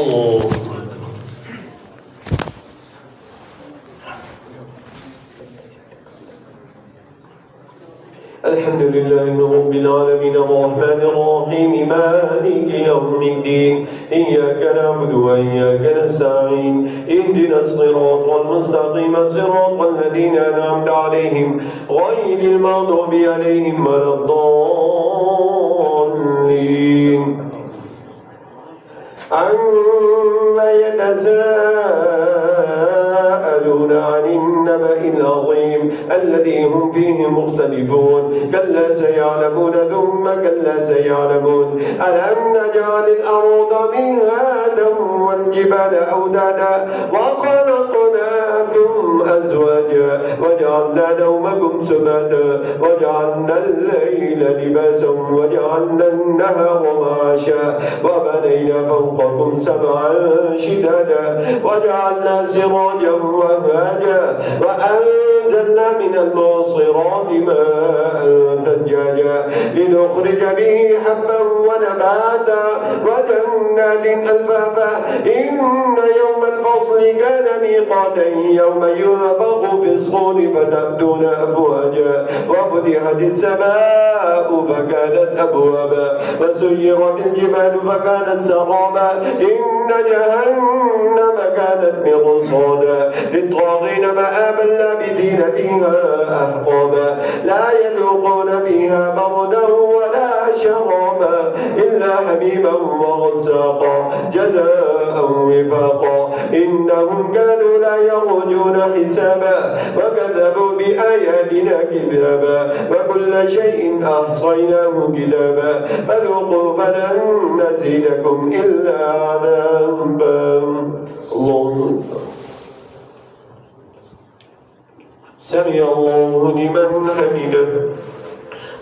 الله. الحمد لله رب العالمين الرحمن الرحيم مالك يوم الدين إياك نعبد وإياك نستعين اهدنا الصراط المستقيم صراط الذين أنعمت عليهم غير المغضوب عليهم ولا الضالين عما يتساءلون عن النبأ العظيم الذي هم فيه مختلفون كلا سيعلمون ثم كلا سيعلمون ألم نجعل الأرض مهادا والجبال أوتادا وخلقناكم أزواجا وجعلنا نومكم سباتا وجعلنا الليل لباسا وجعلنا النهار معاشا وبنينا فوقكم سبعا شدادا وجعلنا سراجا وهاجا وأنزلنا من المعصرات ماء ثجاجا لنخرج به حبا ونباتا وجنات ألفافا إن يوم الفصل كان ميقاتا يوم ينفخ في الصور فتأتون أفواجا وفتحت السماء فكانت أبوابا وسيرت الجبال فكانت سرابا إن جهنم كانت مرصادا للطاغين مآبا لابثين فيها أحقابا لا يذوقون فيها بردا ولا شرابا إلا حميما وغساقا جزاء وفاقا إنهم كانوا لا يرجون حسابا وكذبوا بآياتنا كذابا وكل شيء أحصيناه كتابا فذوقوا فلن نزيدكم إلا عذابا الله سمع الله لمن حمده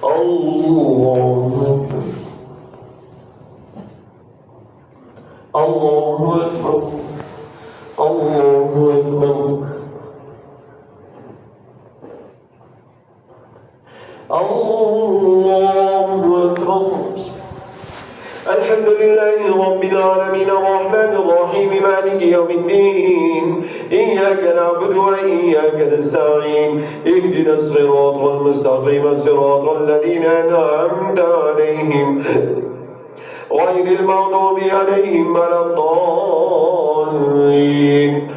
الله الله أكبر الله أكبر الله أكبر الحمد لله رب العالمين الرحمن الرحيم مالك يوم الدين إياك نعبد وإياك نستعين اهدنا الصراط المستقيم صراط الذين أنعمت عليهم غير المغضوب عليهم ولا الضالين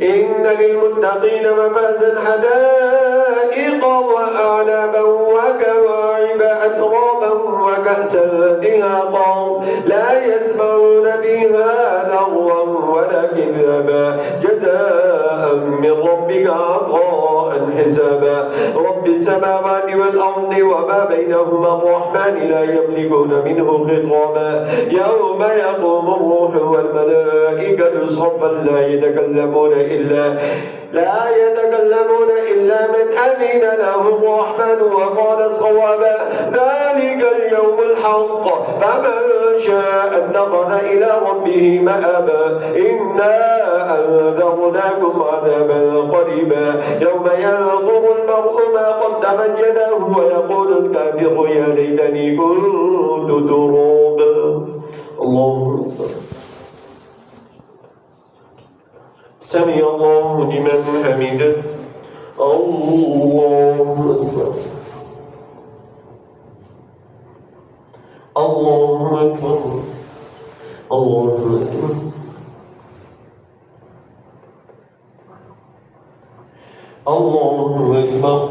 إن للمتقين مفازا حدائق وأعنابا وكواعب أترابا وكأسا دهاقا لا يسمعون فيها لغوا ولا كذابا جزاء من ربك عطاء حسابا رب السماوات والأرض وما بينهما الرحمن لا يملكون منه خطابا يوم يقوم الروح والملائكة صفا لا يتكلمون إلا من أذن له الرحمن وقال صوابا ذلك اليوم الحق فمن شاء اتخذ إلى ربه مآبا إنا أنذرناكم عذابا قريبا يوم ينظر المرء ما قدمت يداه ويقول الكافر يا ليتني كنت ترابا الله أكبر سمع الله لمن حمده الله أكبر الله أكبر الله أكبر الله أكبر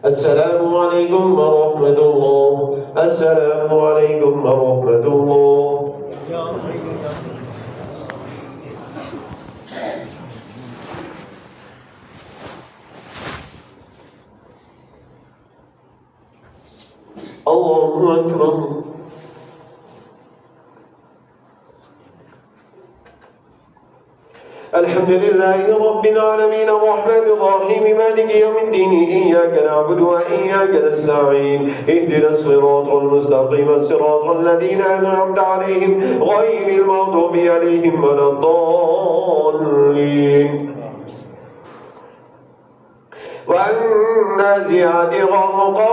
السلام عليكم ورحمة الله السلام عليكم ورحمة الله الله أكبر الحمد لله رب العالمين الرحمن الرحيم مالك يوم الدين إياك نعبد وإياك نستعين اهدنا الصراط المستقيم صراط الذين أنعمت عليهم غير المغضوب عليهم ولا الضالين والنازعات غرقا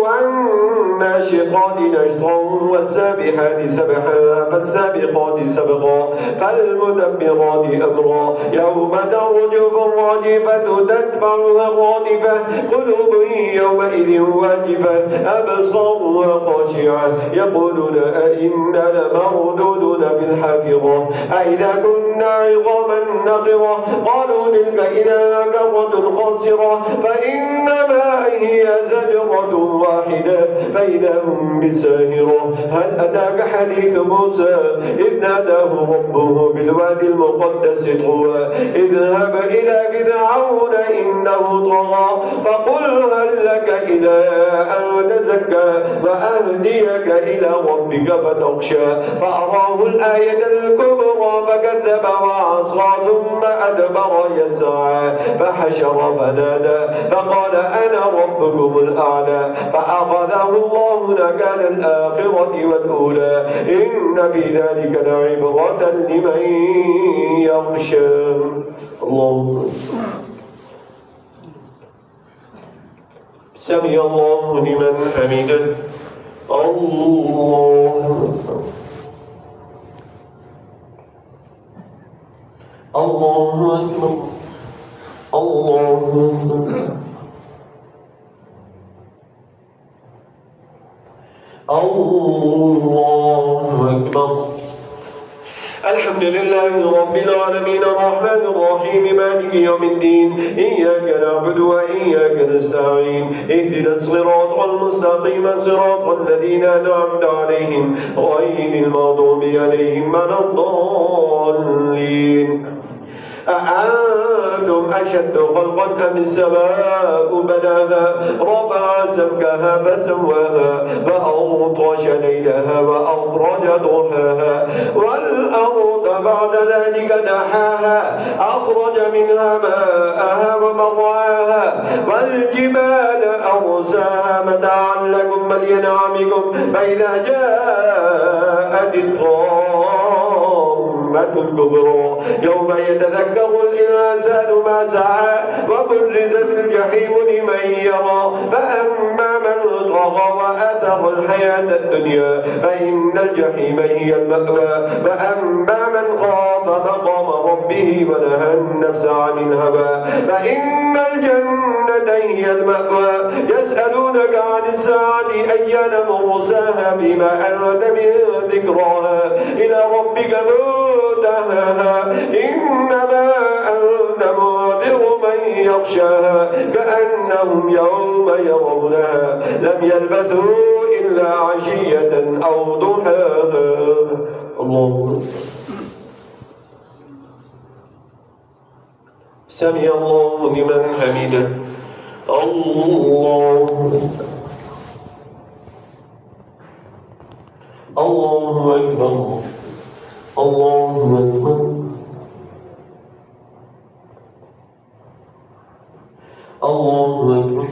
والناشطات نشطا والسابحات سبحا فالسابقات سبقا فالمدبرات أمرا يوم ترجف الراجفة تتبعها الرادفة قلوب يومئذ واجفة أبصارها خاشعة يقولون أئنا لمردودون في الحافظة أئذا كنا عظاما نخرة قالوا تلك إذا كرة خاسرة فإنما هي زجرة واحدة فإذا هم بالساهرة هل أتاك حديث موسى إذ ناداه ربه بالوادي المقدس طوى اذهب إلى فرعون إنه طغى فقل هل لك إلى أن تزكى وأهديك إلى ربك فتخشى فأراه الآية الكبرى فكذب وعصى ثم أدبر يسعى فحشر فنادى فقال أنا ربكم الأعلى فأخذه الله نكال الآخرة والأولى إن في ذلك لعبرة لمن يخشى الله سمع الله لمن حمده الله الله أكبر الله أكبر الحمد لله رب العالمين الرحمن الرحيم مالك يوم الدين إياك نعبد وإياك نستعين اهدنا الصراط المستقيم صراط الذين أنعمت عليهم غير المغضوب عليهم ولا الضالين أأنتم أشد خلقا أم السماء بناها رفع سمكها فسواها وأغطش ليلها وأخرج ضحاها والأرض بعد ذلك دحاها أخرج منها ماءها ومرعاها والجبال أرساها متاعا لكم ولأنعامكم فإذا جاءت الكبرى يوم يتذكر الإنسان ما سعى وبرزت الجحيم لمن يرى فأما من طغى وآثر الحياة الدنيا فإن الجحيم هي المأوى وأما من خاف مقام ربه ونهى النفس عن الهوى فإن الجنة هي المأوى يسألونك عن الساعة أيان مرساها بما أنت من ذكراها إلى ربك منتهاها إنما أنت منذر من يخشاها كأنهم يوم يرونها لم يلبثوا إلا عشية أو ضحاها الله سمع الله لمن حمده الله أكبر الله أكبر الله أكبر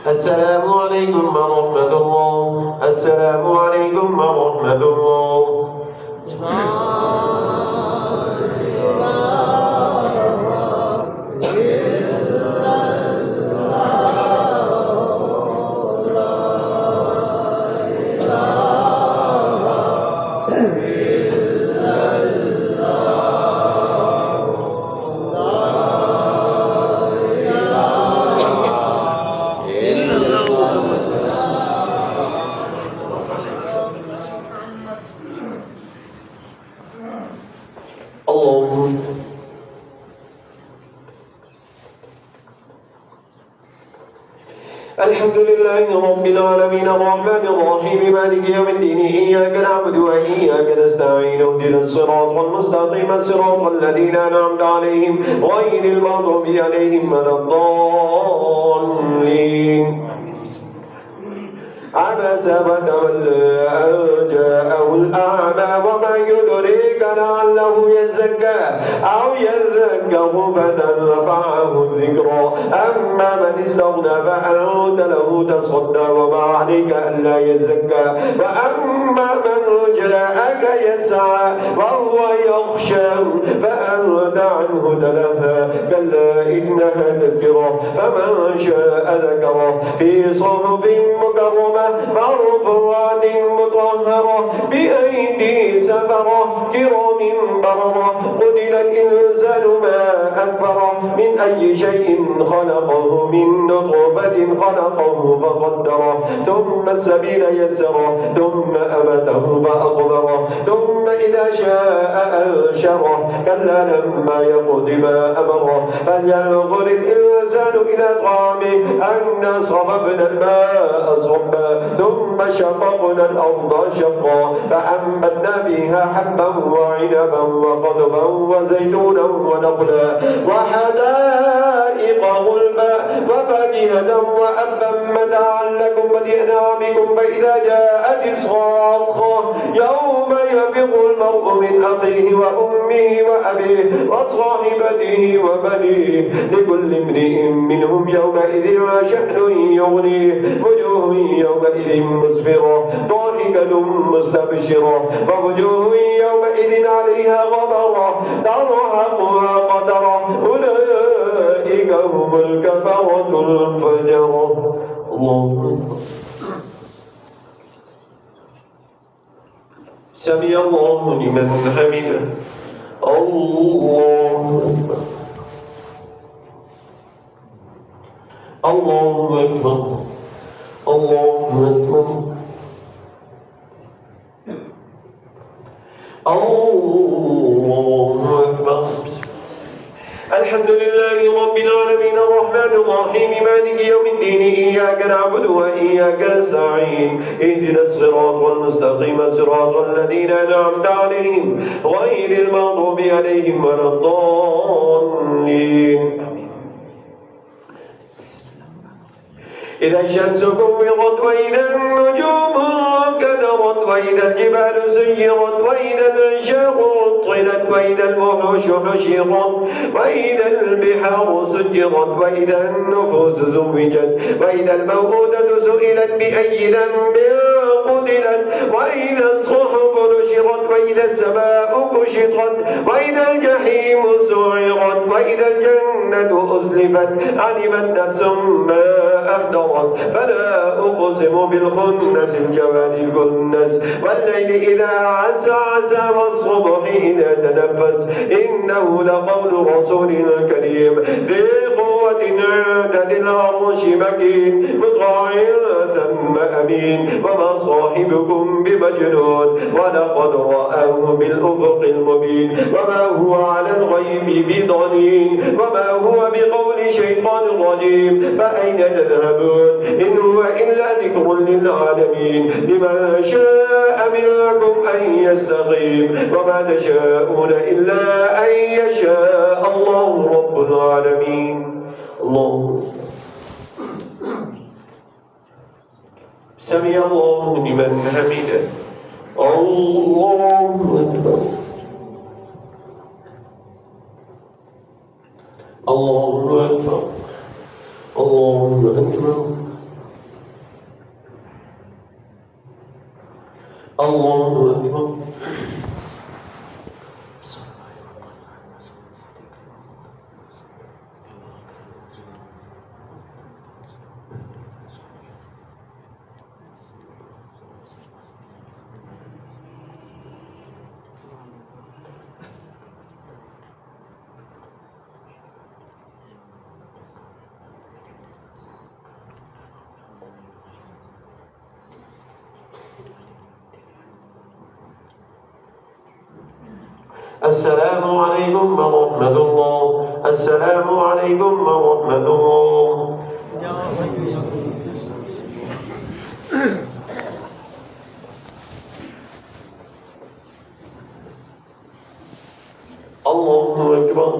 السلام عليكم ورحمة الله السلام عليكم ورحمة الله إلا الله الحمد لله رب العالمين الرحمن الرحيم مالك يوم الدين إياك نعبد وإياك نستعين اهدنا الصراط المستقيم صراط الذين أنعمت عليهم غير المغضوب عليهم ولا الضالين عبس وتولى أن جاءه الأعمى وما يدريك لعله يزكى أو يذكر فتنفعه الذكرى أما من استغنى فأنت له تصدى وما عليك ألا يزكى وأما من جاءك يسعى وهو يخشى فأنت عنه تلهى كلا إنها تذكرة فمن شاء ذكره في صحف مكرمة مرفوعة مطهرة بأيدي سفرة كرام بررة قتل الإنسان ما أكبره من أي شيء خلقه من نطفة خلقه فقدره ثم السبيل يسره ثم أمته فأقبره ثم إذا شاء أنشره كلا لما يقض ما أمره فلينظر الإنسان إلى طعامه أنا صببنا الماء صبا ثم شققنا الأرض شقا فأنبتنا فيها حبا وعنبا وقضبا وزيتونا ونخلا وحدائق غلبا وفاكهة وأبا متاعا لكم ولأنعامكم فإذا جاءت الصاخة يوم يفر المرء من أخيه وأمه وأبيه وصاحبته وبنيه لكل امرئ منهم يومئذ شأن يغنيه وجوه يومئذ مسفرة ضاحكة مستبشرة ووجوه يومئذ عليها غبرة ترهقها قترة أولئك هم الكفرة الفجرة الله سمع الله لمن حمده الله أكبر الله أكبر الله أكبر الحمد لله رب العالمين الرحمن الرحيم مالك يوم الدين إياك نعبد وإياك نستعين اهدنا الصراط المستقيم صراط الذين أنعمت عليهم غير المغضوب عليهم ولا الضالين إذا الشمس كورت وإذا النجوم انكدرت وإذا الجبال سيرت وإذا العشاق عطلت وإذا الوحوش حشرت وإذا البحار سجرت وإذا النفوس زوجت وإذا الموءودة سئلت بأي ذنب قتلت وإذا الصحف نشرت وإذا السماء كشطت وإذا الجحيم سعرت وإذا الجنة أزلفت علمت نفس ما أحضرت فلا أقسم بالخنس الجوار الكنس والليل إذا عسعس والصبح إذا تنفس إنه لقول رسول كريم ذي قوة عند ذي العرش مكين مطاع ثم أمين وما صاحبكم بمجنون ولقد رآه بالأفق المبين وما هو على الغيب بضنين وما هو بقول شيطان رجيم فأين تذهبون إن هو إلا ذكر للعالمين لمن شاء منكم أن يستقيم وما تشاءون إلا أن يشاء الله رب العالمين الله سمع الله لمن حمده الله أكبر الله أكبر الله أكبر الله أكبر السلام عليكم ورحمة الله السلام عليكم ورحمة الله الله أكبر.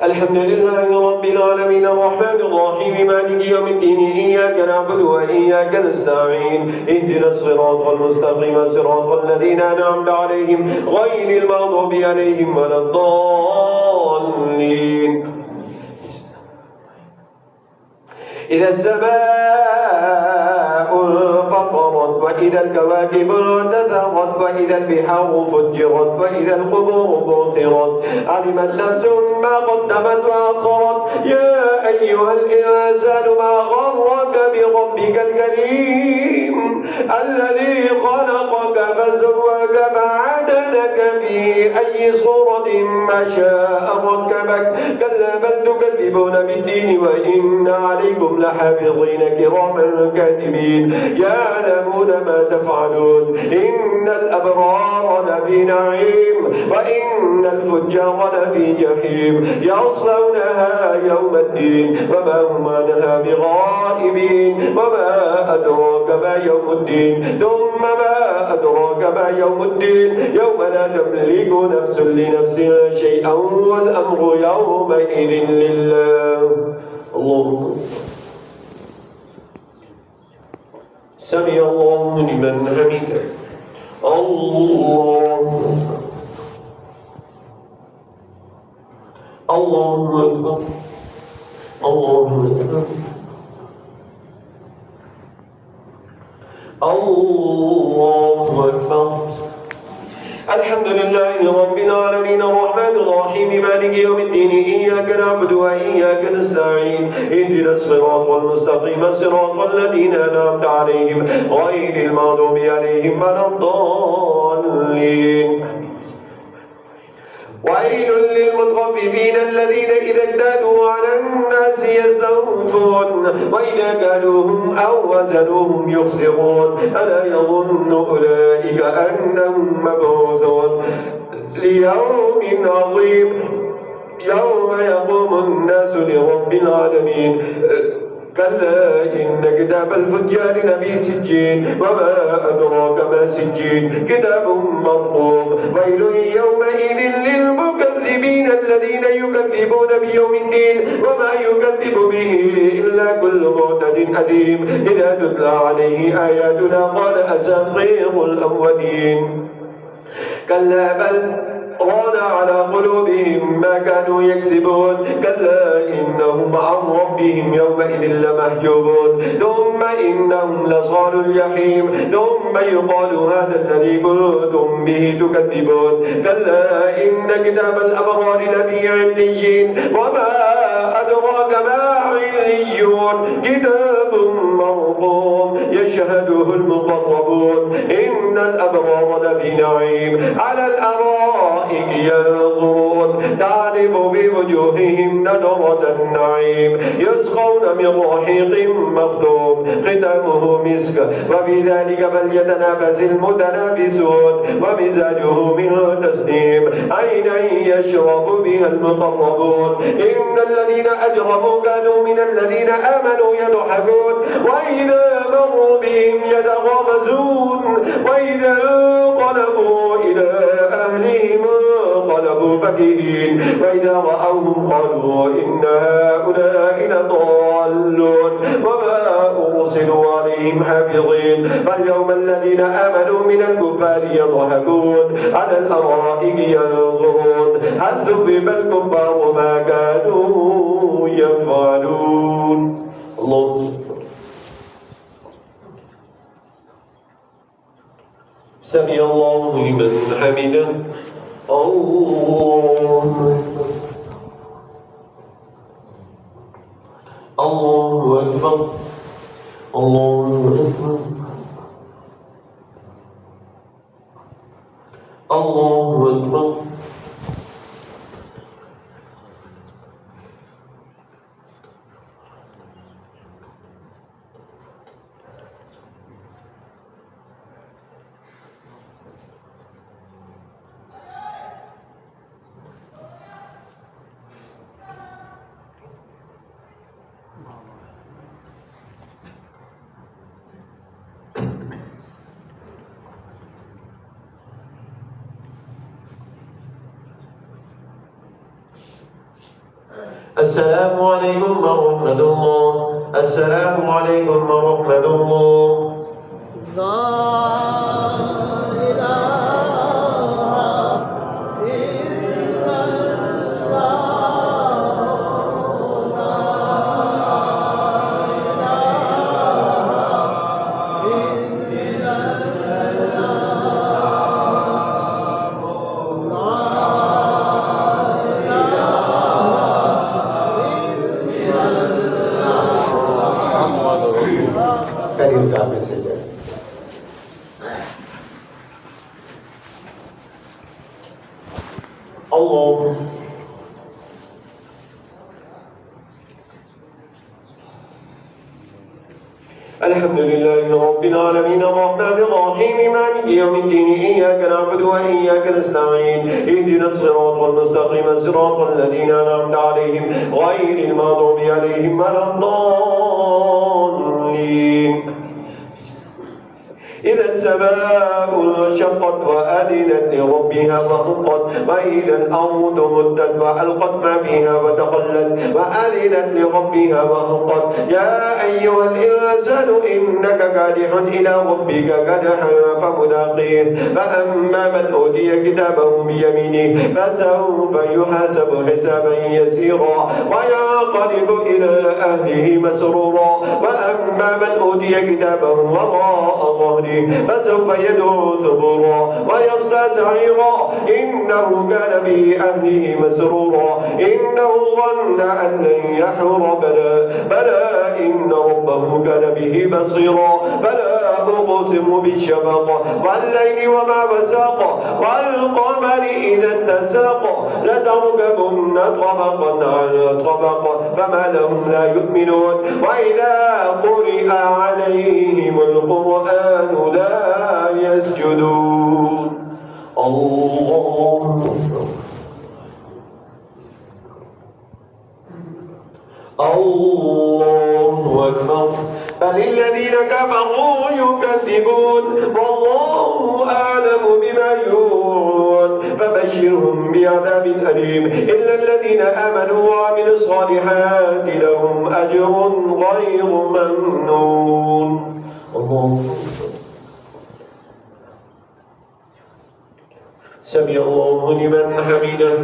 الحمد لله رب العالمين الرحمن الرحيم مالك يوم الدين إياك نعبد وإياك نستعين اهدنا الصراط المستقيم صراط الذين أنعمت عليهم غير المغضوب عليهم ولا الضالين. إذا السماء انفطرت وإذا الكواكب انتثرت وإذا البحار فجرت وإذا القبور بعثرت علمت نفس ما قدمت وأخرت. يا أيها الإنسان ما غرك بربك الكريم الذي خلقك فسواك فعدلك في أي صورة ما شاء ركبك. كلا بل تكذبون بالدين وإن عليكم لحافظين كراما كاتبين يعلمون ما تفعلون. إن الأبرار لفي نعيم وإن الفجار لفي جحيم يصلونها يوم الدين وما هم عنها بغائبين. وما أدراك ما يوم الدين ثم ما أدراك ما يوم الدين يوم لا تملك نفس لنفس شيئا والأمر يومئذ لله. الله سمع الله لمن حمده. الله أكبر. الله أكبر. الله أكبر. الحمد لله رب العالمين الرحمن الرحيم مالك يوم الدين إياك نعبد وإياك نستعين اهدنا الصراط المستقيم صراط الذين أنعمت عليهم غير المغضوب عليهم ولا الضالين. ويل للمطففين الذين إذا اكتالوا على الناس يستوفون وإذا كالوهم أو وزنوهم يخسرون. ألا يظن أولئك أنهم مبعوثون ليوم عظيم يوم يقوم الناس لرب العالمين. كلا إن كتاب الفجار لفي سجين وما أدراك ما سجين كتاب مرقوم. ويل يومئذ للمكذبين الذين يكذبون بيوم الدين وما يكذب به إلا كل معتد أثيم. إذا تتلى عليه آياتنا قال أساطير الأولين. كلا بل ران على قلوبهم ما كانوا يكسبون. كلا إنهم عن ربهم يومئذ لمحجوبون ثم إنهم لصال الجحيم ثم يقال هذا الذي كنتم به تكذبون. كلا إن كتاب الأبرار لفي عليين وما أدراك ما عليون كتاب مرقوم يشهده المقربون. إن الأبرار لفي نعيم على الأرائك ينظرون تعرف بوجوههم نضرة النعيم يسقون من رحيق مختوم ختامه مسك وفي ذلك فليتنافس المتنافسون ومزاجه من تسنيم عينا يشرب بها المقربون. إن الذين أجرموا كانوا من الذين آمنوا يضحكون وإذا مروا بهم يتغامزون وإذا انقلبوا إلى أهلهم انقلبوا فكهين وإذا رأوهم قالوا إن هؤلاء لضالون وما أرسلوا عليهم حافظين. فاليوم الذين آمنوا من الكفار يضحكون على الأرائك ينظرون هل ثوب الكفار ما كانوا يفعلون. الله سمع الله لمن حمده. الله أكبر. الله أكبر. الله أكبر. السلام عليكم ورحمة الله. السلام عليكم ورحمة الله. الله الحمد لله رب العالمين الرحمن الرحيم مالك يوم الدين إياك نعبد وإياك نستعين اهدنا الصراط المستقيم صراط الذين أنعمت عليهم غير المغضوب عليهم ولا الضالين. إذا السماء انشقت وأذنت لربها وحقت وإذا الأرض مدت وألقت ما فيها وتخلت وأذنت لربها وحقت. يا أيها الإنسان إنك كادح إلى ربك كدحا فملاقيه. فأما من أوتي كتابه بيمينه فسوف يحاسب حسابا يسيرا وينقلب إلى أهله مسرورا. وأما من أوتي كتابه وراء ظهره فسوف يدعو ثبورا ويصلى سعيرا إنه كان به أهله مسرورا. إنه ظن أن لن يحور بلى إن ربه كان به بصيرا. فلا أقسم بالشفق والليل وما وساق والقمر إذا اتساق لتركبن طبقا عن طبق فما لهم لا يؤمنون. وإذا قرئ عليهم القرآن لا يسجدون. الله أكبر. بل الذين كفروا يكذبون والله أعلم بما يوعون فبشرهم بعذاب أليم إلا الذين آمنوا وعملوا الصالحات لهم أجر غير ممنون. الله سمع الله لمن حمده.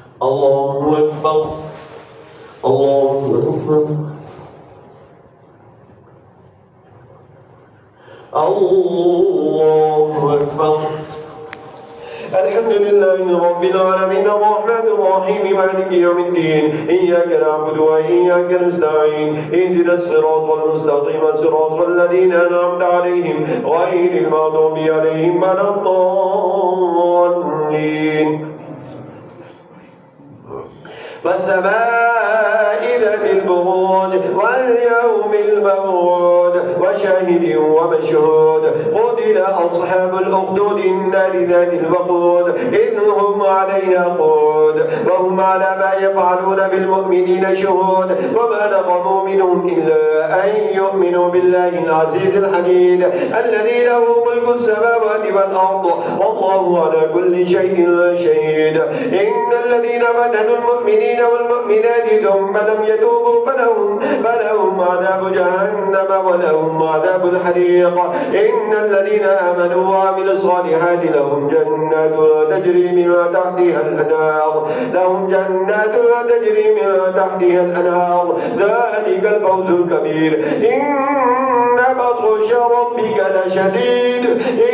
الله أكبر. الله أكبر. الله أكبر. الحمد لله رب العالمين الرحمن الرحيم مالك يوم الدين إياك نعبد وإياك نستعين اهدنا الصراط المستقيم صراط الذين أنعمت عليهم غير المغضوب عليهم ولا الضالين. والسماء ذات البروج واليوم الموعود وشاهد ومشهود قتل أصحاب الأخدود النار ذات الوقود إذ هم عليها قود وهم على ما يفعلون بالمؤمنين شهود. وما نقموا منهم إلا أن يؤمنوا بالله العزيز الحميد الذي له ملك السماوات والأرض والله على كل شيء شهيد. إن الذين فتنوا المؤمنين والمؤمنات ثم لم يتوبوا فلهم عذاب جهنم ولهم عذاب الحريق. إن الذين آمنوا وعملوا الصالحات لهم جنات تجري من تحتها الأنهار ذلك الفوز الكبير. إن بطش ربك لشديد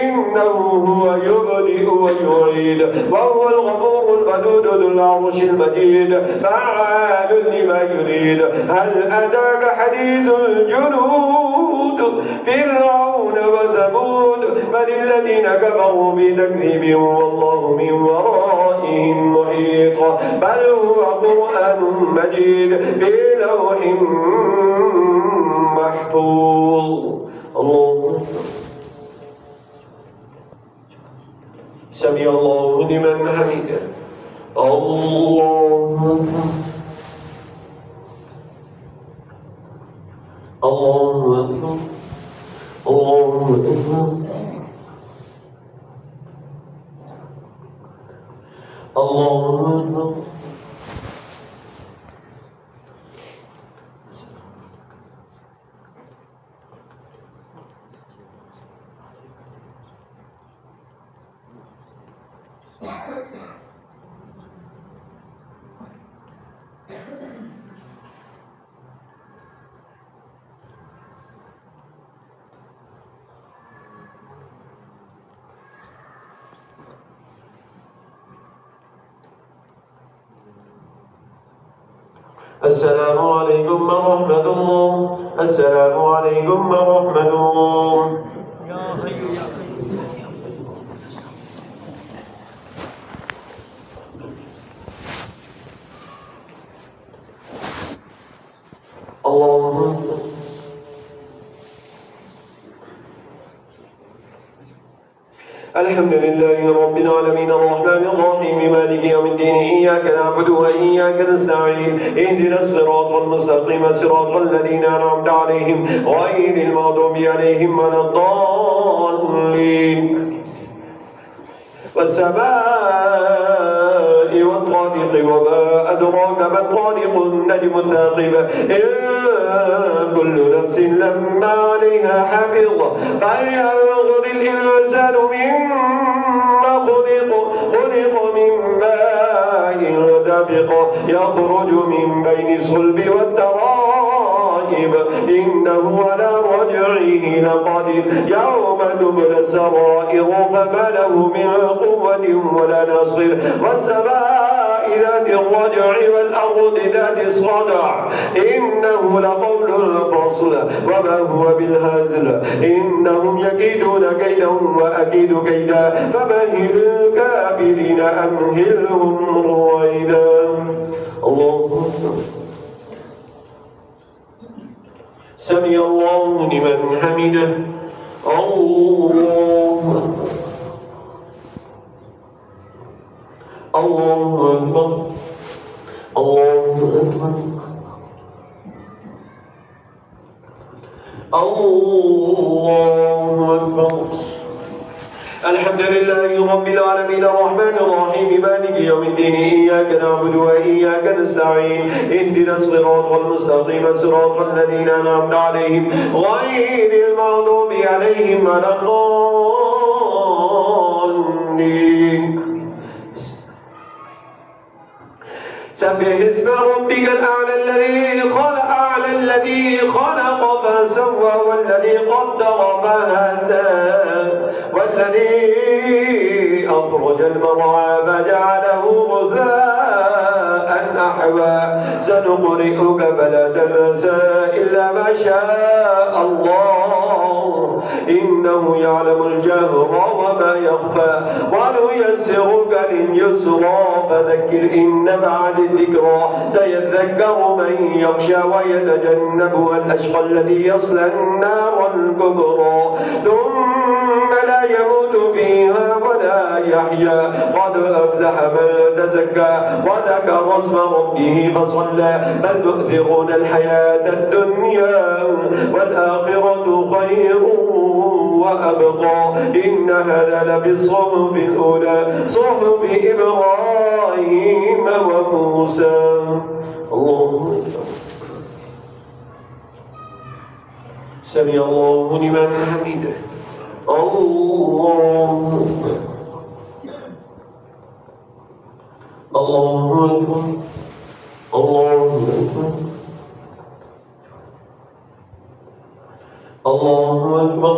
إنه هو يبدئ ويعيد وهو الغفور الودود ذو العرش المجيد فعال لما يريد. هل أتاك حديث الجنود فرعون وثمود بل الذين كفروا بتكذيب والله من ورائهم محيط. بل هو قرآن مجيد في لوح محفوظ. الله سمع الله لمن حمده. الله أكبر. الله أكبر. الله أكبر. السلام عليكم ورحمة الله. السلام عليكم ورحمة الله. يا حي يا قيوم. الله أكبر. الحمد لله رب العالمين الرحمن الرحيم مالك يوم الدين إياك نعبد وإياك نستعين اهدنا الصراط المستقيم صراط الذين أنعمت عليهم غير المغضوب عليهم ولا الضالين. والسماء والطارق وما أدراك ما الطارق النجم الثاقب إن كل نفس لما عليها حافظ فلينظر الإنسان مما خلق من ماء دافق يخرج من بين الصلب والترائب إنه على رجعه لقادر يوم تبلى السرائر فما له من قوة ولا ناصر والسماء ذات الرجع والأرض ذات الصدع إنه لقول فصل وما هو بالهزل إنهم يكيدون كيدا وأكيد كيدا فمهل الكافرين أمهلهم رويدا. الله سمع الله لمن حمده. الله أكبر. الله أكبر. الله أكبر. الحمد لله رب العالمين الرحمن الرحيم مالك يوم الدين إياك نعبد وإياك نستعين اهدنا الصراط المستقيم صراط الذين أنعمت عليهم غير المغضوب عليهم ولا الضالين. سبح اسم ربك الأعلى الذي خلق فسوى والذي قدر فهدى والذي أخرج المرعى فجعله غثاء أحوى سنقرئك فلا تنسى إلا ما شاء الله إنه يعلم الجهر وما يخفى ونيسرك لليسرى فذكر إن بعد الذكرى سيذكر من يخشى ويتجنبها الأشقى الذي يصلى النار الكبرى ثم لا يموت فيها ولا يحيا قد أفلح من تزكى وذكر اسم ربه فصلى بل تؤثرون الحياة الدنيا والآخرة خير وأبقى إن هذا لفي الصحف الأولى صحف إبراهيم وموسى. الله سمع الله لمن حمده. الله أكبر. الله أكبر. الله أكبر.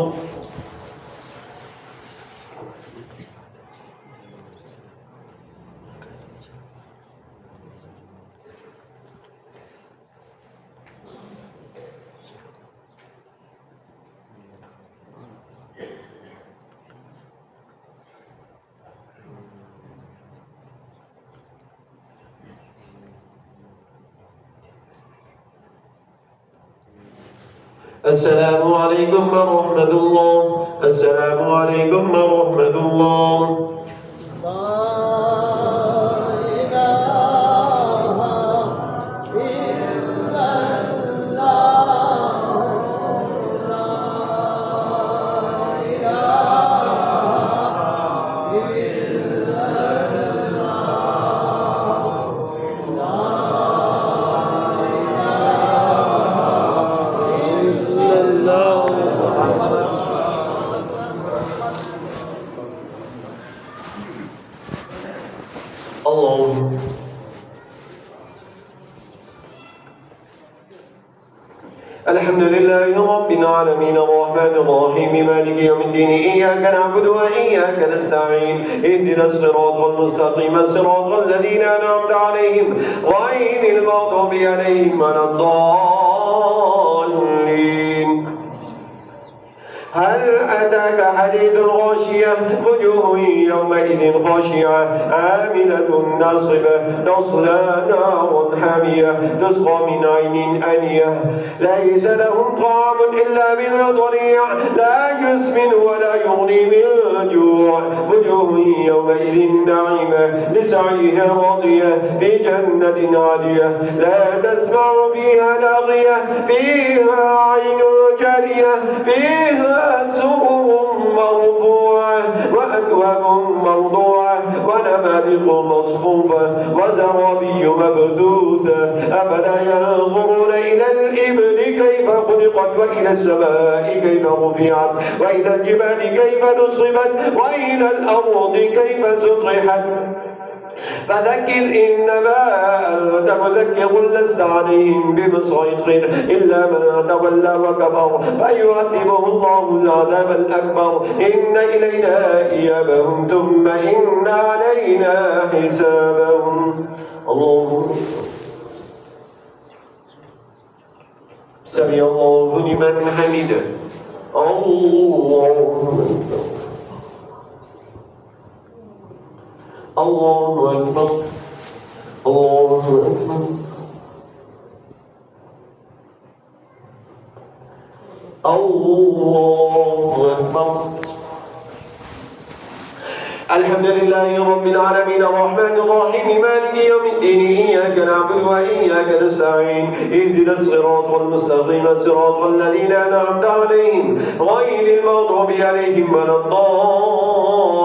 السلام عليكم ورحمة الله. السلام عليكم ورحمة الله. الحمد لله رب العالمين الرحمن الرحيم مالك يوم الدين إياك نعبد وإياك نستعين اهدنا الصراط المستقيم صراط الذين أنعمت عليهم غير المغضوب عليهم ولا الضالين. هل أتاك حديث الغاشية وجوه يومئذ خاشعة عاملة ناصبة تصلى نارا حامية تسقى من عين آنية ليس لهم طعام إلا من ضريع لا يسمن ولا يغني من جوع وجوه يومئذ ناعمة لسعيها راضية في جنة عالية لا تسمع فيها لاغية فيها عين جارية فيها سرر مرفوعة وأكواب موضوعة ونمارق مصفوفة وزرابي مبثوثة أفلا ينظرون إلى الإبل كيف خلقت وإلى السماء كيف رفعت وإلى الجبال كيف نصبت وإلى الأرض كيف سطحت فذكر إنما أنت مذكر لست عليهم بمسيطر إلا من تولى وكفر فيعذبه الله العذاب الأكبر إن إلينا إيابهم ثم إن علينا حسابهم. الله سمع الله لمن حمده. الله أكبر الله أكبر الله أكبر. الحمد لله رب العالمين الرحمن الرحيم مالك يوم الدين إياك نعبد وإياك نستعين اهدنا الصراط المستقيم صراط الذين أنعمت عليهم غير المغضوب عليهم ولا الضالين.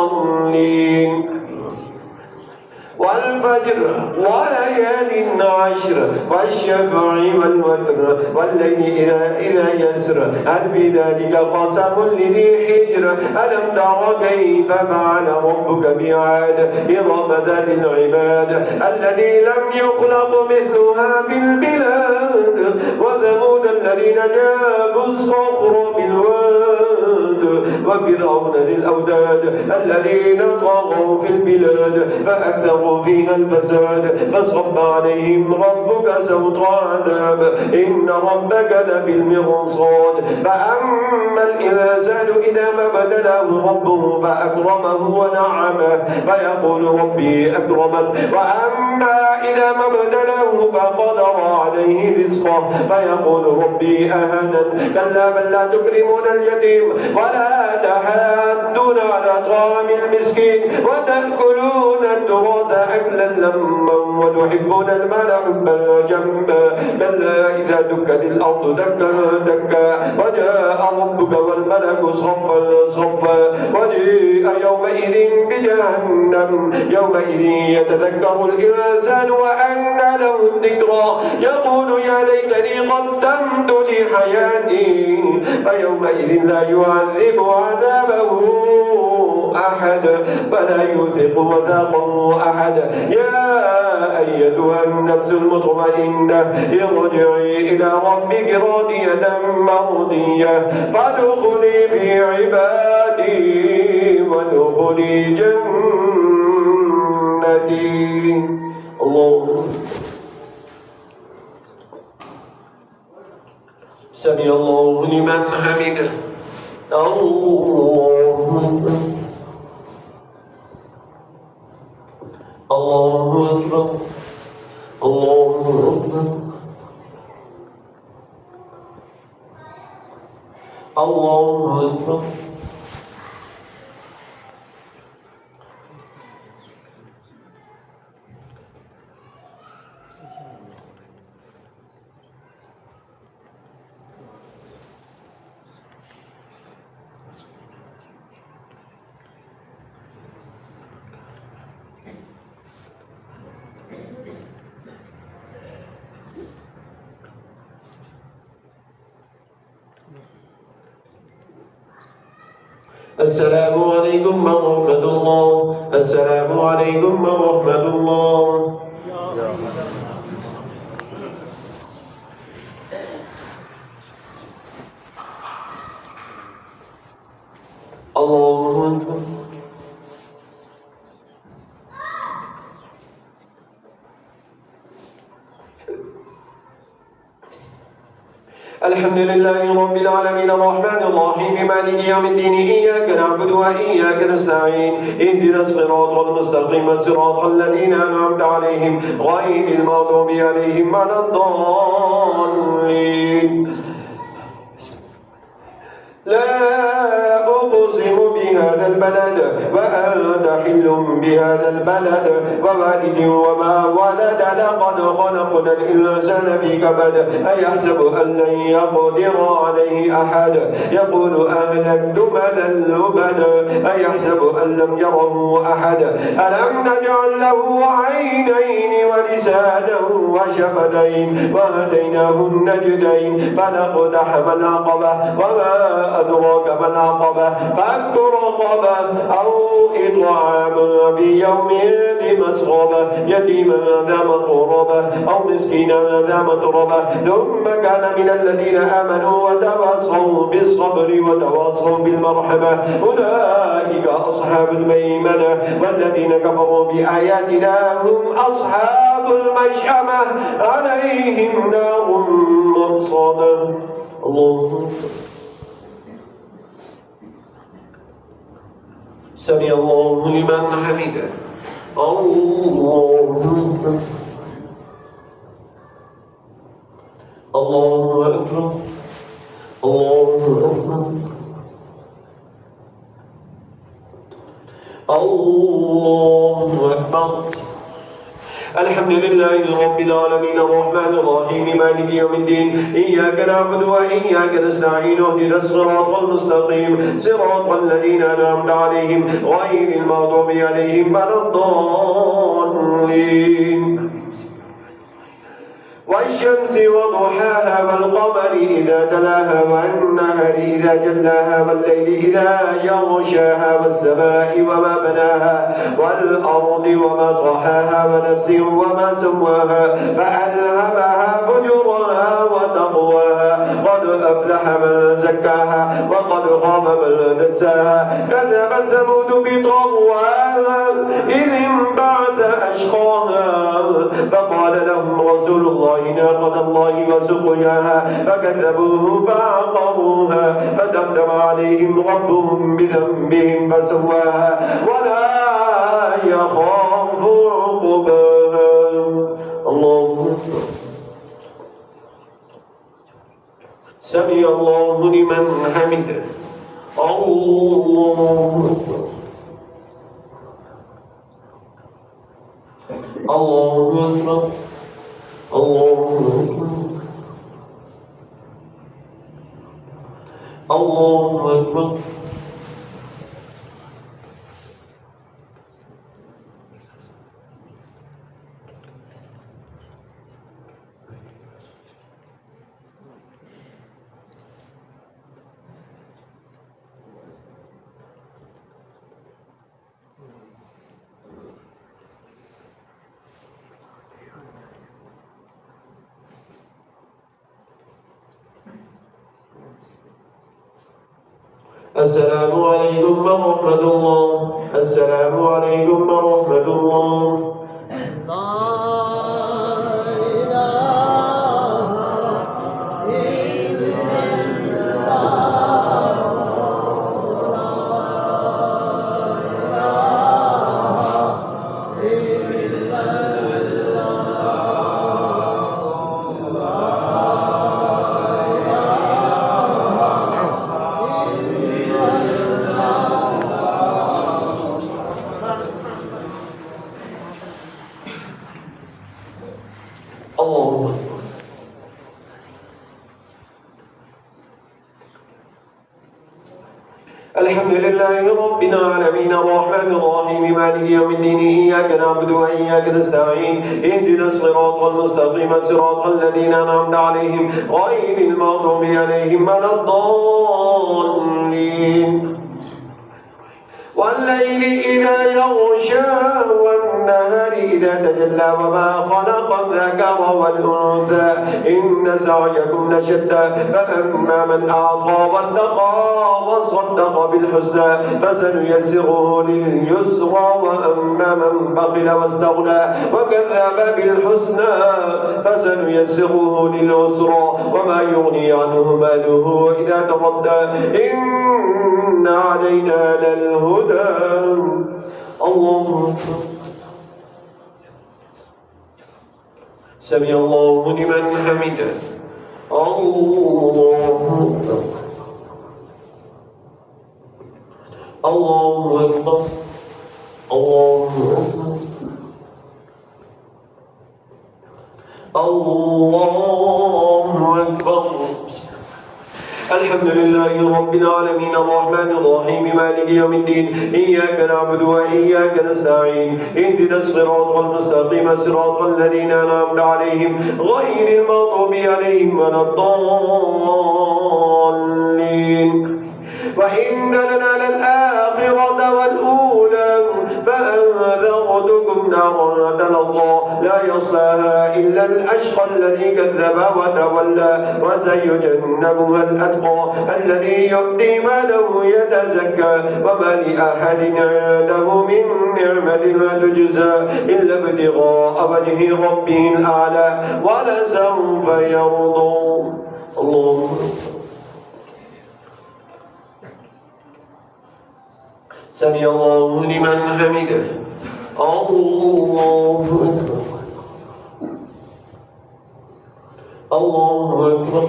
والفجر وليال عشر والشفع والوتر والليل إذا يسر هل في ذلك قسم لذي حجر ألم تر كيف فعل ربك بعاد إرم ذات العماد الذي لم يخلق مثلها في البلاد وثمود الذين جابوا الصخر بالواد وفرعون ذي الأوتاد الذين طغوا في البلاد فأكثروا فيها الفساد فصب عليهم ربك سوط عذاب إن ربك لبالمرصاد فأما الإنسان إذا ما ابتلاه ربه فأكرمه ونعمه فيقول ربي أكرمن وأما إذا ما ابتلاه فقدر عليه رزقه فيقول ربي أهانن كلا بل لا تكرمون اليتيم ولا تحاضون على طعام المسكين وتأكلون التراث أكلا لما وتحبون المال حبا جما كلا إذا دكت الأرض دكا دكا وجاء ربك والملك صفا صفا وجيء يومئذ بجهنم يومئذ يتذكر الإنسان وأنى له الذكرى يقول يا ليتني قدمت لحياتي فيومئذ لا يعذب عذابه أحد فلا يوثق وثاقه أحد يا أيتها النفس المطمئنة ارجعي إلى ربك راضية مرضية فادخلي في عبادي وادخلي جنتي. الله سمع الله لمن حمده. الله أكبر الله أكبر الله أكبر. السلام عليكم ورحمة الله. السلام عليكم ورحمة الله. الله أكبر. الحمد لله رب العالمين الرحمن الرحيم مالك يوم الدين إياك نعبد وإياك نستعين اهدنا الصراط المستقيم صراط الذين أنعمت عليهم غير المغضوب عليهم ولا الضالين. لا أقسم بهذا البلد وأنت حل بهذا البلد ووالد وما ولد لقد خلقنا الإنسان في كبد أيحسب أن لن يقدر عليه أحد يقول أهلكت مالا لبدا أيحسب أن لم يره أحد ألم نجعل له عينين ولسانا وشفتين وهديناه النجدين فلاقتحم العقبة وما أدراك ما العقبة فك رقبة أو إطعام في يوم ذي مسغبة يتيما ذا مقربة أو مسكينا ذا متربة ثم كان من الذين آمنوا وتواصوا بالصبر وتواصوا بالمرحمة أولئك أصحاب الميمنة والذين كفروا بآياتنا هم أصحاب المشأمة عليهم نار مؤصدة. الله سمع الله لمن حمده. الله أكبر. الله أكبر. الله أكبر. الله أكبر. الحمد لله رب العالمين الرحمن الرحيم مالك يوم الدين إياك نعبد وإياك نستعين اهدنا الصراط المستقيم صراط الذين أنعمت عليهم غير المغضوب عليهم ولا الضالين. والشمس وضحاها والقمر إذا تلاها والنهر إذا جلاها والليل إذا يغشاها والسماء وما بناها والأرض وما طحاها ونفس وما سواها فألهمها فجورها وتقواها قد أفلح من زكاها وقد خاب من دساها كذبت ثمود بطغواها إذ انبعث أشقاها فقال لهم رسول الله ناقة الله وسقياها فكذبوه فعقروها فدمدم عليهم ربهم بذنبهم فسواها ولا يخاف عقباها. الله أكبر. سمع الله لمن حمده. الله أكبر. الله أكبر. الله أكبر. الله أكبر. السلام عليكم ورحمة الله. السلام عليكم ورحمة الله. الحمد لله رب العالمين الرحمن الرحيم مالك يوم الدين إياك نعبد وإياك نستعين اهدنا الصراط المستقيم صراط الذين أنعمت عليهم غير المغضوب عليهم ولا الضالين. والليل إذا يغشى والنهار إذا تجلى وما خلق الذكر والأنثى إن سعيكم لشتى فأما من أعطى واتقى وصدق بالحسنى فسنيسره لليسرى وأما من بخل واستغنى وكذب بالحسنى فسنيسره للعسرى وما يغني عنه ماله إذا تردى إن علينا للهدى الله سمع الله لمن حمده الله الله أكبر الله أكبر الله أكبر الحمد لله رب العالمين الرحمن الرحيم مالك يوم الدين إياك نعبد وإياك نستعين اهدنا الصراط المستقيم صراط الذين أنعمت عليهم غير المغضوب عليهم ولا الضالين وإن لنا للآخرة والأولى فأنذرتكم نارا تلظى لا يصلاها إلا الأشقى الذي كذب وتولى وسيجنبها الأتقى الذي يؤتي ماله يتزكى وما لأحد عنده من نعمة لا تجزى إلا ابتغاء وجه ربه الأعلى ولسوف يرضى الله سمع الله لمن حمده الله أكبر الله أكبر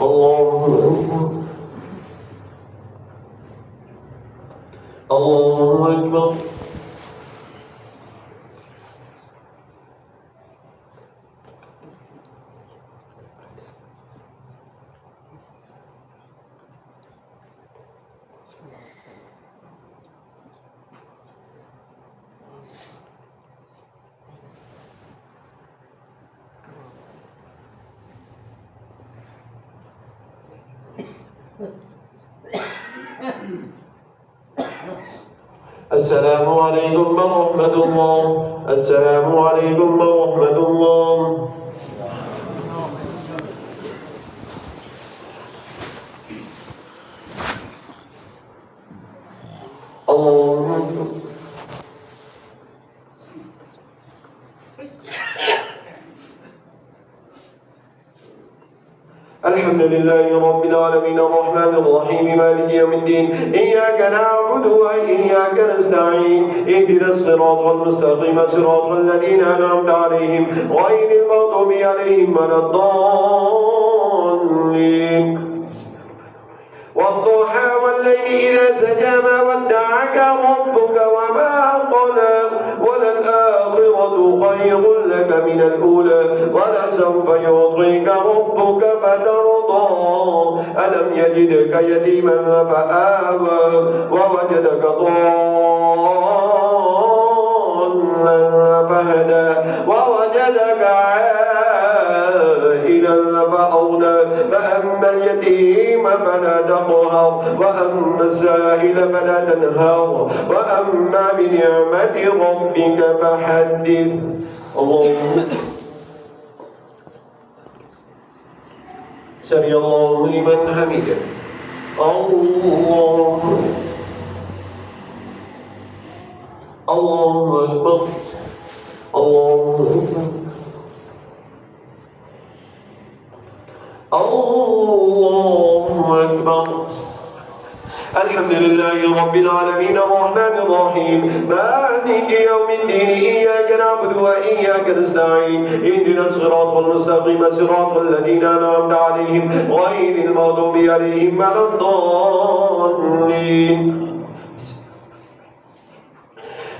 الله أكبر الله أكبر السلام عليكم ورحمة الله السلام عليكم ورحمة الله الله الحمد لله رب العالمين الرحمن الرحيم مالك يوم الدين إياك نعبد وإياك نستعين اهدنا الصراط المستقيم صراط الذين أنعمت عليهم غير المغضوب عليهم ولا الضالين والضحى والليل إذا سجى ما ودعك ربك وما قلى وللآخرة خير لك من الأولى ولسوف يعطيك ربك فترضى ألم يجدك يتيما فآوى ووجدك ضالا فهدى ووجدك عائلا فأغنى فأما اليتيم فلا تقهر وأما السائل فلا تنهر وأما بنعمة ربك فحدث اللهم سمع الله لمن حمده الله الله أكبر الله أكبر الله أكبر الحمد لله رب العالمين الرحمن الرحيم مالك يوم الدين إياك نعبد وإياك نستعين اهدنا الصراط المستقيم صراط الذين أنعمت عليهم غير المغضوب عليهم ولا الضالين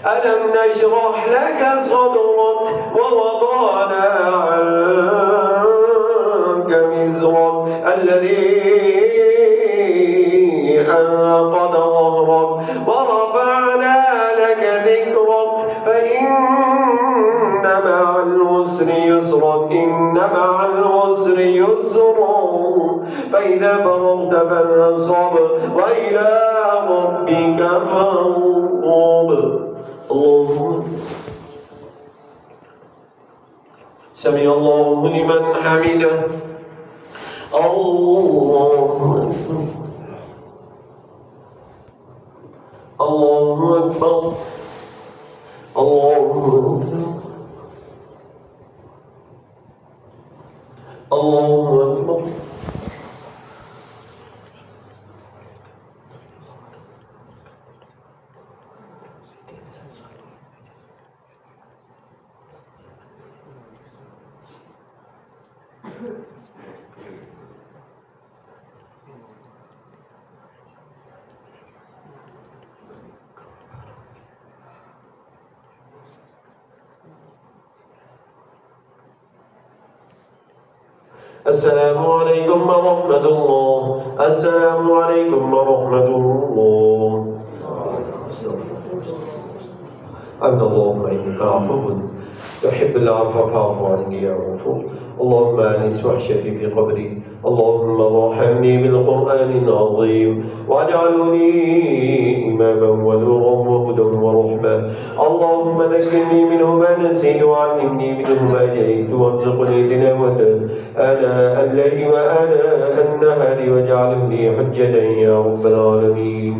ألم نشرح لك صدرك ووضعنا عنك وزرك الذي أنقض ظهرك ورفعنا لك ذكرك فإن مع العسر يسرا إن مع العسر يسرا فإذا فرغت فانصب وإلى ربك فارغب اللهم سمع الله لمن حمده. الله أكبر. الله أكبر. الله أكبر. السلام عليكم ورحمة الله. السلام عليكم ورحمة الله. أن اللهم إنك عفو تحب العفو فاعف عني يا غفور. اللهم أنس وحشتي في قبري. اللهم ارحمني بالقرآن العظيم واجعلني إماما ونورا وهدى ورحمة. اللهم ذكرني منه ما نسيت وعلمني منه ما جهلت وارزقني تلاوته آناء الليل وآناء النهار واجعله لي حجة يا رب العالمين.